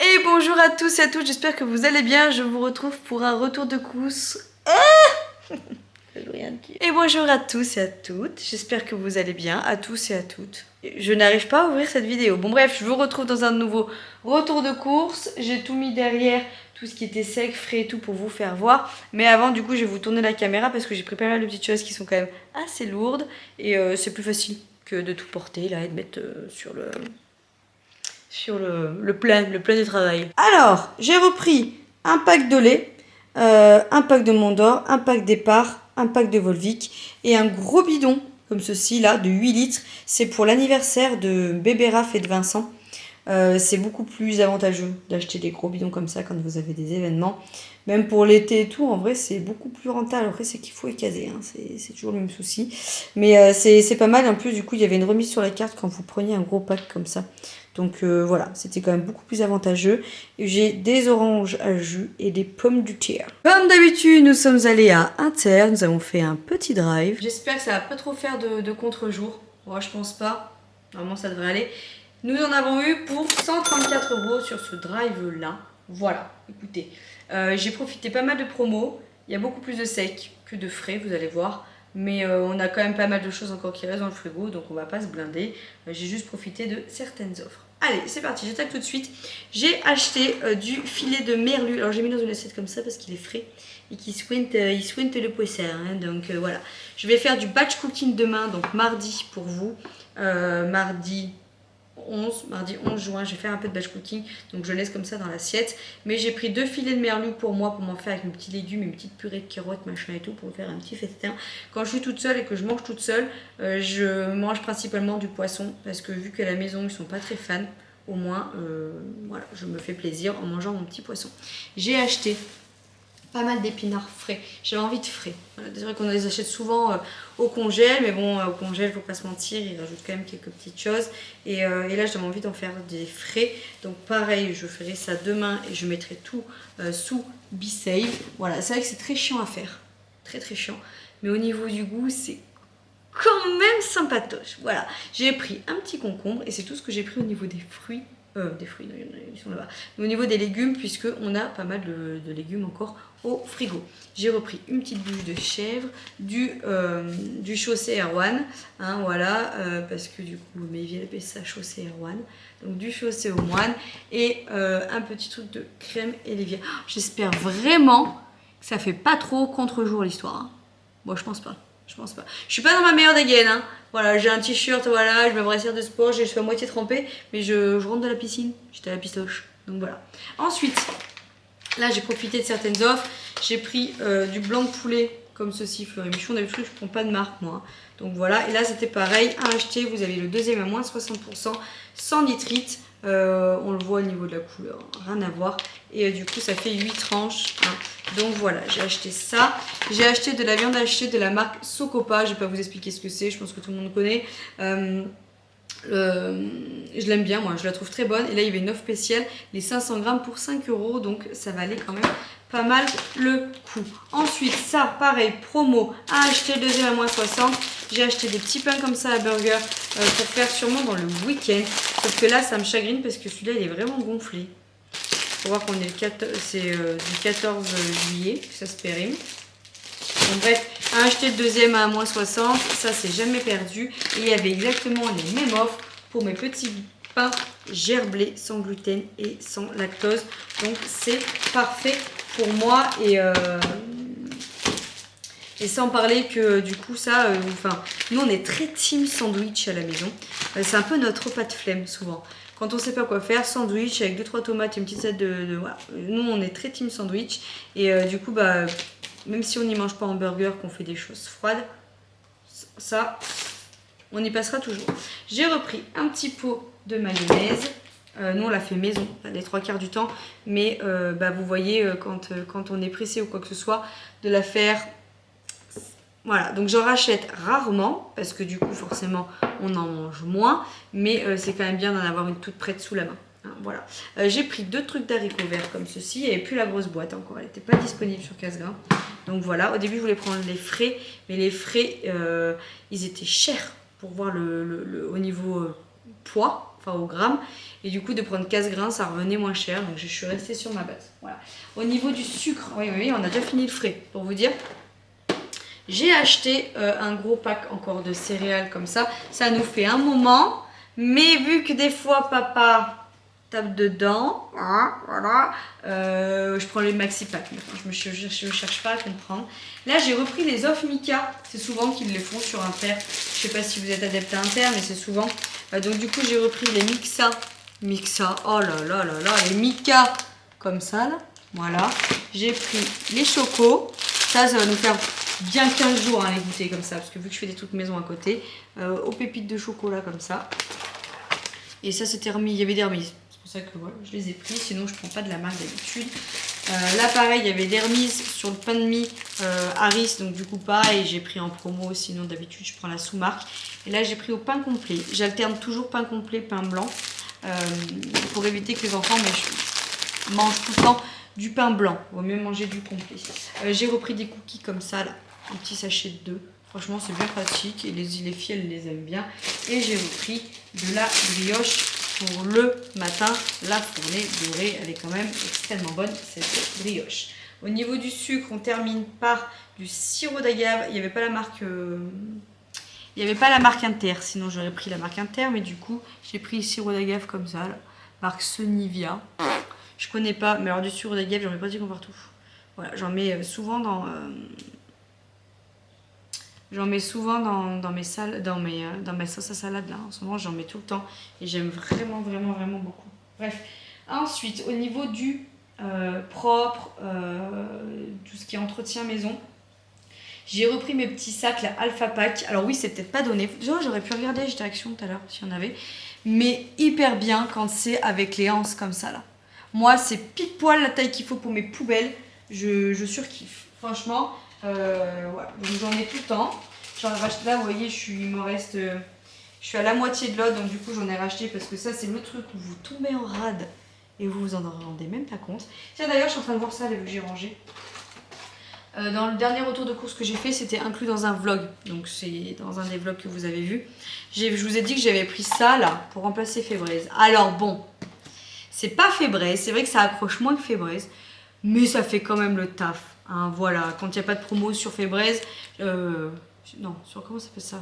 Et bonjour à tous et à toutes, j'espère que vous allez bien. Je vous retrouve pour un retour de course. Et bonjour à tous et à toutes, j'espère que vous allez bien, à tous et à toutes. Je n'arrive pas à ouvrir cette vidéo. Bon bref, je vous retrouve dans un nouveau retour de course. J'ai tout mis derrière, tout ce qui était sec, frais et tout pour vous faire voir. Mais avant, du coup, je vais vous tourner la caméra parce que j'ai pris pas mal de petites choses qui sont quand même assez lourdes. Et c'est plus facile que de tout porter là et de mettre sur le plein de travail. Alors, j'ai repris un pack de lait, un pack de Mondor, un pack départ, un pack de Volvic et un gros bidon comme ceci là de 8 litres. C'est pour l'anniversaire de bébé Raph et de Vincent. C'est beaucoup plus avantageux d'acheter des gros bidons comme ça quand vous avez des événements. Même pour l'été et tout, en vrai, c'est beaucoup plus rentable. Après, c'est qu'il faut y caser, hein. C'est toujours le même souci. Mais c'est pas mal. En plus, du coup, il y avait une remise sur la carte quand vous preniez un gros pack comme ça. Donc voilà, c'était quand même beaucoup plus avantageux. J'ai des oranges à jus et des pommes du tiers. Comme d'habitude, nous sommes allés à Inter. Nous avons fait un petit drive. J'espère que ça va pas trop faire de contre-jour. Moi, je pense pas. Normalement, ça devrait aller. Nous en avons eu pour 134 € sur ce drive-là. Voilà, écoutez. J'ai profité pas mal de promos. Il y a beaucoup plus de sec que de frais, vous allez voir. Mais on a quand même pas mal de choses encore qui restent dans le frigo, donc on va pas se blinder. J'ai juste profité de certaines offres. Allez, c'est parti, j'attaque tout de suite. J'ai acheté du filet de merlu. Alors j'ai mis dans une assiette comme ça parce qu'il est frais et qu'il swinte le poisson. Hein, donc voilà. Je vais faire du batch cooking demain, donc mardi pour vous. Mardi 11 juin, je vais faire un peu de batch cooking, donc je laisse comme ça dans l'assiette. Mais j'ai pris 2 filets de merlu pour moi, pour m'en faire avec mes petits légumes, mes petites purées de carottes, machin et tout, pour me faire un petit festin. Quand je suis toute seule et que je mange toute seule, je mange principalement du poisson, parce que vu que à la maison ils sont pas très fans, au moins voilà, je me fais plaisir en mangeant mon petit poisson. J'ai acheté pas mal d'épinards frais. J'avais envie de frais. Voilà, c'est vrai qu'on les achète souvent au congèle, mais bon, au congèle, faut pas se mentir, ils rajoutent quand même quelques petites choses. Et là, j'avais envie d'en faire des frais. Donc pareil, je ferai ça demain et je mettrai tout sous B-Save. Voilà, c'est vrai que c'est très chiant à faire. Très très chiant. Mais au niveau du goût, c'est quand même sympatoche. Voilà, j'ai pris un petit concombre et c'est tout ce que j'ai pris au niveau des fruits. Des fruits, non, ils sont là-bas. Mais au niveau des légumes, puisque on a pas mal de légumes encore au frigo. J'ai repris une petite bouche de chèvre, du chaussé Erwan, hein, voilà, parce que du coup, Maeville appelle ça chaussé Erwan. Donc du chaussé au moine et un petit truc de crème Elévia. Oh, j'espère vraiment que ça fait pas trop contre-jour l'histoire. Hein. Moi, je pense pas. Je pense pas. Je suis pas dans ma meilleure dégaine, hein. Voilà, j'ai un t-shirt, voilà, je me brassière de sport, je suis à moitié trempée, mais je rentre de la piscine, j'étais à la pistoche, donc voilà. Ensuite, là j'ai profité de certaines offres, j'ai pris du blanc de poulet, comme ceci, Fleury Michon, d'habitude je prends pas de marque moi. Donc voilà, et là c'était pareil, à acheter, vous avez le deuxième à moins 60%, sans nitrite, on le voit au niveau de la couleur, rien à voir. Et du coup ça fait 8 tranches, hein. Donc voilà, j'ai acheté ça. J'ai acheté de la viande hachée de la marque Socopa. Je vais pas vous expliquer ce que c'est, je pense que tout le monde connaît. Je l'aime bien, moi, je la trouve très bonne. Et là, il y avait une offre spéciale, les 500 grammes pour 5 €. Donc ça valait quand même pas mal le coup. Ensuite, ça, pareil, promo à acheter, le deuxième à moins 60. J'ai acheté des petits pains comme ça à burger pour faire sûrement dans le week-end. Sauf que là, ça me chagrine parce que celui-là, il est vraiment gonflé. Faut voir qu'on est du 14 juillet que ça se périme. Donc bref, à acheter le deuxième à moins 60, ça c'est jamais perdu. Et il y avait exactement les mêmes offres pour mes petits pains gerblés sans gluten et sans lactose. Donc c'est parfait pour moi et sans parler que du coup ça, nous on est très team sandwich à la maison. C'est un peu notre repas de flemme souvent. Quand on sait pas quoi faire, sandwich avec 2-3 tomates et une petite salade voilà. Nous on est très team sandwich et du coup même si on n'y mange pas en burger, qu'on fait des choses froides, ça on y passera toujours. J'ai repris un petit pot de mayonnaise. Nous on l'a fait maison, les 3/4 du temps, mais vous voyez quand on est pressé ou quoi que ce soit, de la faire. Voilà, donc j'en rachète rarement parce que du coup forcément on en mange moins, mais c'est quand même bien d'en avoir une toute prête sous la main. Hein, voilà. J'ai pris 2 trucs d'haricots verts comme ceci et puis la grosse boîte encore, elle n'était pas disponible sur Casgrain. Donc voilà, au début je voulais prendre les frais, mais les frais ils étaient chers pour voir au niveau poids, enfin au gramme. Et du coup, de prendre 15 grains, ça revenait moins cher. Donc je suis restée sur ma base. Voilà. Au niveau du sucre, oui, on a déjà fini le frais. Pour vous dire, j'ai acheté un gros pack encore de céréales comme ça. Ça nous fait un moment. Mais vu que des fois, papa tape dedans, hein, voilà, je prends les maxi packs. Je ne cherche pas à comprendre. Là, j'ai repris les Off Mika. C'est souvent qu'ils les font sur Inter. Je sais pas si vous êtes adepte à Inter, mais c'est souvent. Donc du coup, j'ai repris les Mixa. Oh là là là là, les Mika comme ça, là. Voilà. J'ai pris les chocos. Ça va nous faire bien 15 jours les goûter comme ça. Parce que vu que je fais des trucs maison à côté. Aux pépites de chocolat comme ça. Et ça, c'était remis. Il y avait des remises. C'est pour ça que voilà, je les ai pris. Sinon, je ne prends pas de la marque d'habitude. Là, pareil, il y avait des remises sur le pain de mie Harris. Donc, du coup, pareil, j'ai pris en promo. Sinon, d'habitude, je prends la sous-marque. Et là, j'ai pris au pain complet. J'alterne toujours pain complet, pain blanc. Pour éviter que les enfants mangent tout le temps du pain blanc. Il vaut mieux manger du complet. J'ai repris des cookies comme ça, là. Un petit sachet de 2. Franchement, c'est bien pratique. Et les filles, elles les aiment bien. Et j'ai repris de la brioche pour le matin. La fournée dorée, elle est quand même extrêmement bonne, cette brioche. Au niveau du sucre, on termine par du sirop d'agave. Il n'y avait pas la marque... Il n'y avait pas la marque Inter, sinon j'aurais pris la marque Inter. Mais du coup, j'ai pris le sirop d'agave comme ça, là. Marque Sonivia. Je connais pas, mais alors du sirop d'agave, j'en mets pratiquement partout. Voilà, j'en mets souvent dans... J'en mets souvent dans mes sauces à salade là. En ce moment, j'en mets tout le temps et j'aime vraiment beaucoup. Bref, ensuite au niveau du propre, tout ce qui est entretien maison, j'ai repris mes petits sacs là, Alpha Pack. Alors oui, c'est peut-être pas donné. J'aurais pu regarder, j'étais Action tout à l'heure s'il y en avait, mais hyper bien quand c'est avec les anses comme ça là. Moi, c'est pile poil la taille qu'il faut pour mes poubelles. Je surkiffe. Franchement. Voilà, donc j'en ai tout le temps. J'en ai racheté là, vous voyez, il me reste. Je suis à la moitié de l'autre, donc du coup j'en ai racheté parce que ça c'est le truc où vous tombez en rade et vous vous en rendez même pas compte. Tiens, d'ailleurs, je suis en train de voir ça vu que j'ai rangé. Dans le dernier retour de course que j'ai fait, c'était inclus dans un vlog. Donc c'est dans un des vlogs que vous avez vu. Je vous ai dit que j'avais pris ça là pour remplacer Fébraise. Alors bon, c'est pas Fébraise, c'est vrai que ça accroche moins que Fébraise, mais ça fait quand même le taf. Hein, voilà, quand il n'y a pas de promo sur Fébraise, non, sur comment ça fait ça?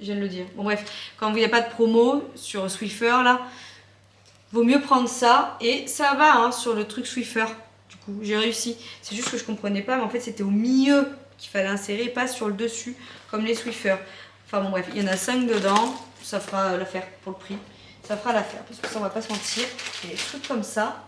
Je viens de le dire. Bon bref, quand il n'y a pas de promo sur Swiffer là, vaut mieux prendre ça. Et ça va hein, sur le truc Swiffer. Du coup, j'ai réussi. C'est juste que je comprenais pas, mais en fait c'était au milieu qu'il fallait insérer, pas sur le dessus, comme les Swiffer. Enfin bon bref, il y en a 5 dedans. Ça fera l'affaire pour le prix. Ça fera l'affaire, parce que ça on va pas se mentir. Et des trucs comme ça.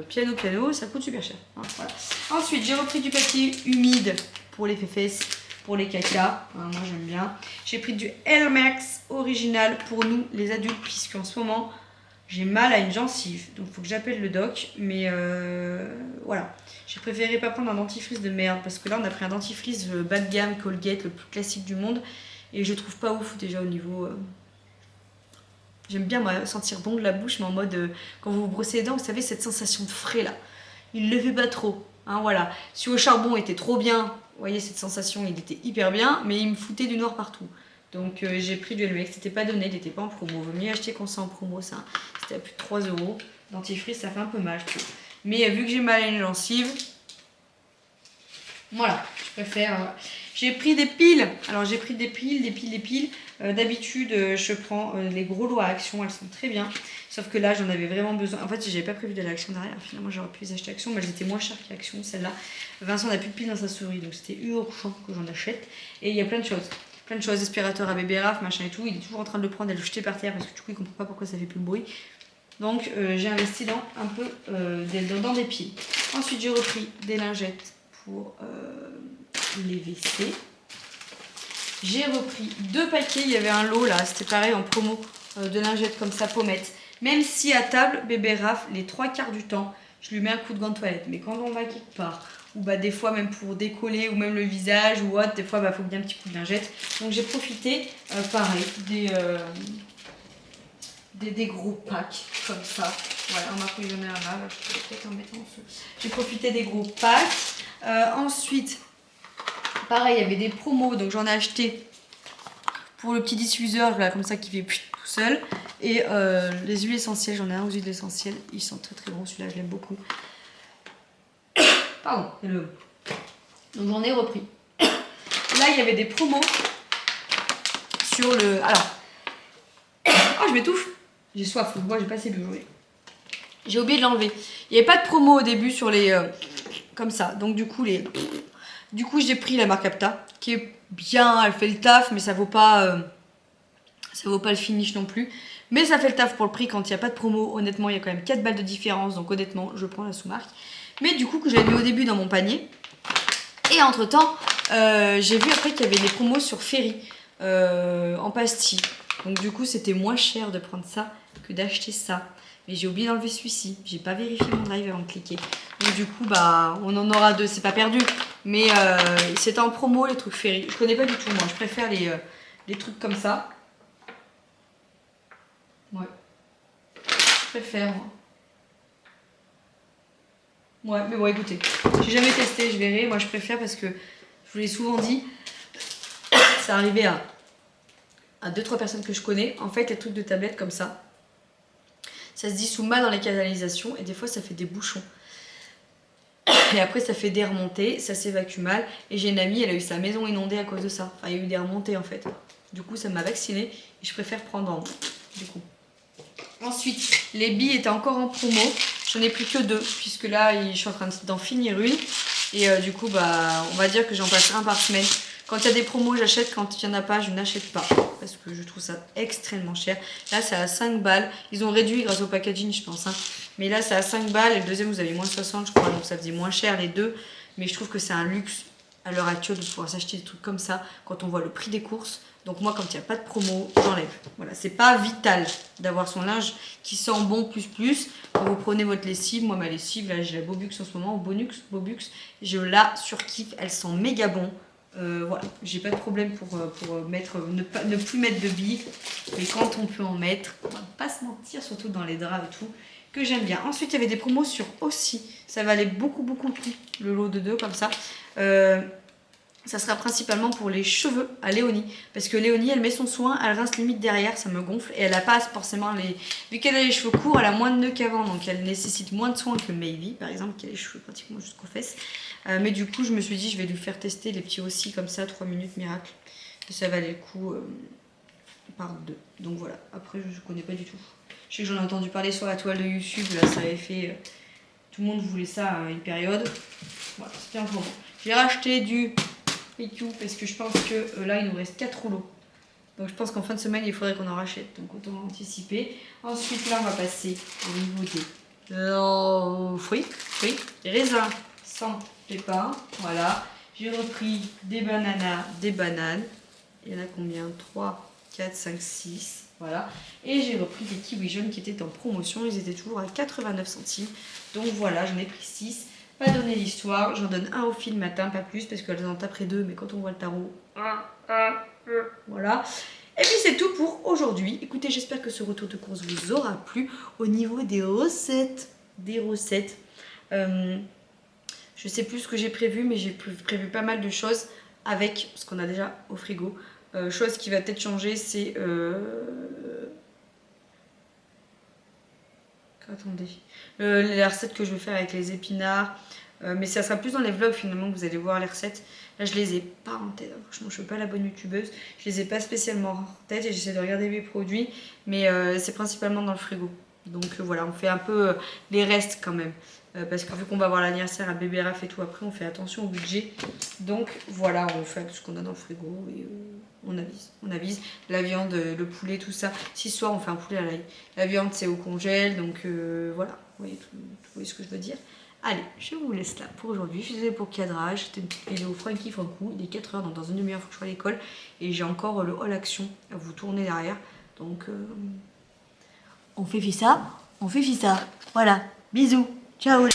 Piano, ça coûte super cher. Hein, voilà. Ensuite, j'ai repris du papier humide pour les féfesses, pour les caca. Hein, moi, j'aime bien. J'ai pris du Elmex original pour nous, les adultes, puisqu'en ce moment, j'ai mal à une gencive. Donc, il faut que j'appelle le doc. Mais voilà. J'ai préféré pas prendre un dentifrice de merde, parce que là, on a pris un dentifrice bas de gamme, Colgate, le plus classique du monde. Et je trouve pas ouf déjà au niveau... J'aime bien moi, sentir bon de la bouche, mais en mode quand vous vous brossez les dents, vous savez, cette sensation de frais là. Il ne le fait pas trop. Hein, voilà. Si au charbon était trop bien, vous voyez cette sensation, il était hyper bien, mais il me foutait du noir partout. Donc j'ai pris du Elmex, c'était pas donné, il n'était pas en promo. Vaut mieux acheter quand c'est en promo, ça. C'était à plus de 3 €. Dentifrice, ça fait un peu mal, je trouve. Mais vu que j'ai mal à une gencive, voilà, je préfère. J'ai pris des piles. Alors j'ai pris des piles. D'habitude, je prends les gros lots à Action, elles sont très bien. Sauf que là, j'en avais vraiment besoin. En fait, j'avais pas prévu d'aller à Action derrière. Finalement, j'aurais pu les acheter à Action, mais elles étaient moins chères qu'Action, celle-là. Vincent n'a plus de piles dans sa souris, donc c'était urgent que j'en achète. Et il y a plein de choses. Aspirateur à bébé Raph, machin et tout. Il est toujours en train de le prendre et de le jeter par terre parce que du coup, il comprend pas pourquoi ça fait plus de bruit. Donc, j'ai investi dans un peu dans des piles. Ensuite, j'ai repris des lingettes pour les WC. J'ai repris 2 paquets, il y avait un lot là, c'était pareil en promo de lingettes comme ça, pommettes. Même si à table, bébé Raph, les 3/4 du temps, je lui mets un coup de gant de toilette. Mais quand on va quelque part, ou bah des fois même pour décoller, ou même le visage, ou autre, des fois bah faut bien un petit coup de lingette. Donc j'ai profité, pareil, des gros packs comme ça. Voilà, on m'a pris j'en ai un là, je peux peut-être en mettre en dessous. J'ai profité des gros packs. Ensuite, pareil, il y avait des promos, donc j'en ai acheté pour le petit diffuseur là comme ça qui fait tout seul. Et les huiles essentielles, j'en ai un aux huiles essentielles, ils sont très très bons, celui-là je l'aime beaucoup. Pardon, donc j'en ai repris. Là il y avait des promos sur le... Alors, oh je m'étouffe, j'ai soif, moi j'ai pas assez bu aujourd'hui. J'ai oublié de l'enlever. Il n'y avait pas de promo au début sur les... comme ça, donc du coup j'ai pris la marque Apta qui est bien, elle fait le taf mais ça vaut pas le finish non plus. Mais ça fait le taf pour le prix quand il n'y a pas de promo. Honnêtement, il y a quand même 4 balles de différence. Donc honnêtement, je prends la sous-marque. Mais du coup, que j'avais mis au début dans mon panier. Et entre temps, j'ai vu après qu'il y avait des promos sur Ferry en pastilles. Donc du coup, c'était moins cher de prendre ça que d'acheter ça. Mais j'ai oublié d'enlever celui-ci. J'ai pas vérifié mon drive avant de cliquer. Donc du coup, bah, on en aura deux. C'est pas perdu. Mais c'était en promo les trucs Ferry. Je connais pas du tout moi. Je préfère les trucs comme ça. Ouais. Je préfère. Ouais, mais bon, écoutez. J'ai jamais testé, je verrai. Moi, je préfère parce que je vous l'ai souvent dit. Ça arrivait à 2-3 personnes que je connais. En fait, les trucs de tablette comme ça, ça se dissout mal dans les canalisations et des fois, ça fait des bouchons. Et après, ça fait des remontées, ça s'évacue mal. Et j'ai une amie, elle a eu sa maison inondée à cause de ça. Enfin, il y a eu des remontées en fait. Du coup, ça m'a vaccinée et je préfère prendre en du coup. Ensuite, les billes étaient encore en promo. J'en ai plus que 2, puisque là, je suis en train d'en finir une. Et du coup, bah, on va dire que j'en passe un par semaine. Quand il y a des promos, j'achète. Quand il n'y en a pas, je n'achète pas. Parce que je trouve ça extrêmement cher. Là, c'est à 5 balles. Ils ont réduit grâce au packaging, je pense. Hein. Mais là, c'est à 5 balles. Et le deuxième, vous avez moins 60, je crois. Donc, ça faisait moins cher, les deux. Mais je trouve que c'est un luxe à l'heure actuelle de pouvoir s'acheter des trucs comme ça quand on voit le prix des courses. Donc moi, quand il n'y a pas de promo, j'enlève. Voilà, c'est pas vital d'avoir son linge qui sent bon plus. Quand vous prenez votre lessive, moi ma lessive, là j'ai la Bobux en ce moment, Bobux, je la surkiffe, elle sent méga bon. Voilà, j'ai pas de problème pour mettre, ne plus mettre de billes. Mais quand on peut en mettre, on va pas se mentir, surtout dans les draps et tout, que j'aime bien. Ensuite, il y avait des promos sur aussi. Ça valait beaucoup le prix, le lot de 2 comme ça. Ça sera principalement pour les cheveux à Léonie. Parce que Léonie, elle met son soin, elle rince limite derrière, ça me gonfle. Et elle n'a pas forcément les... Vu qu'elle a les cheveux courts, elle a moins de nœuds qu'avant. Donc elle nécessite moins de soins que Maybe, par exemple, qui a les cheveux pratiquement jusqu'aux fesses. Mais du coup, je me suis dit, je vais lui faire tester les petits aussi, comme ça, 3 minutes miracle. Et ça valait le coup par 2. Donc voilà, après, je ne connais pas du tout. Je sais que j'en ai entendu parler sur la toile de YouTube, là, ça avait fait... tout le monde voulait ça à une période. Voilà, c'était un peu bon. J'ai racheté du... parce que je pense que là il nous reste 4 rouleaux, donc je pense qu'en fin de semaine il faudrait qu'on en rachète, donc autant anticiper. Ensuite là on va passer au niveau des fruits, raisins sans pépins. Voilà, j'ai repris des bananes, il y en a combien? 3, 4, 5, 6, voilà. Et j'ai repris des kiwis jaunes qui étaient en promotion, ils étaient toujours à 89 centimes, donc voilà, j'en ai pris 6. Pas donner l'histoire, j'en donne un au fil matin, pas plus, parce qu'elles en taperaient 2, mais quand on voit le tarot, voilà. Et puis c'est tout pour aujourd'hui. Écoutez, j'espère que ce retour de course vous aura plu. Au niveau des recettes, je sais plus ce que j'ai prévu, mais j'ai prévu pas mal de choses avec ce qu'on a déjà au frigo. Chose qui va peut-être changer, c'est... Attendez. Les recettes que je vais faire avec les épinards. Mais ça sera plus dans les vlogs finalement que vous allez voir les recettes. Là je les ai pas en tête. Franchement je suis pas la bonne youtubeuse. Je les ai pas spécialement en tête et j'essaie de regarder mes produits. Mais c'est principalement dans le frigo. Donc voilà, on fait un peu les restes quand même. Parce que vu qu'on va avoir l'anniversaire à bébé Raph et tout après, on fait attention au budget. Donc voilà, on fait ce qu'on a dans le frigo et on avise. La viande, le poulet, tout ça. Si ce soir on fait un poulet à l'ail. La viande c'est au congèle, donc voilà. Vous voyez ce que je veux dire. Allez, je vous laisse là pour aujourd'hui. Je suis désolée pour le cadrage. C'était une petite vidéo Frankie Franco. Il est 4h, donc dans une demi-heure, il faut que je sois à l'école. Et j'ai encore le All Action à vous tourner derrière. Donc, on fait ça. Voilà. Bisous. Ciao.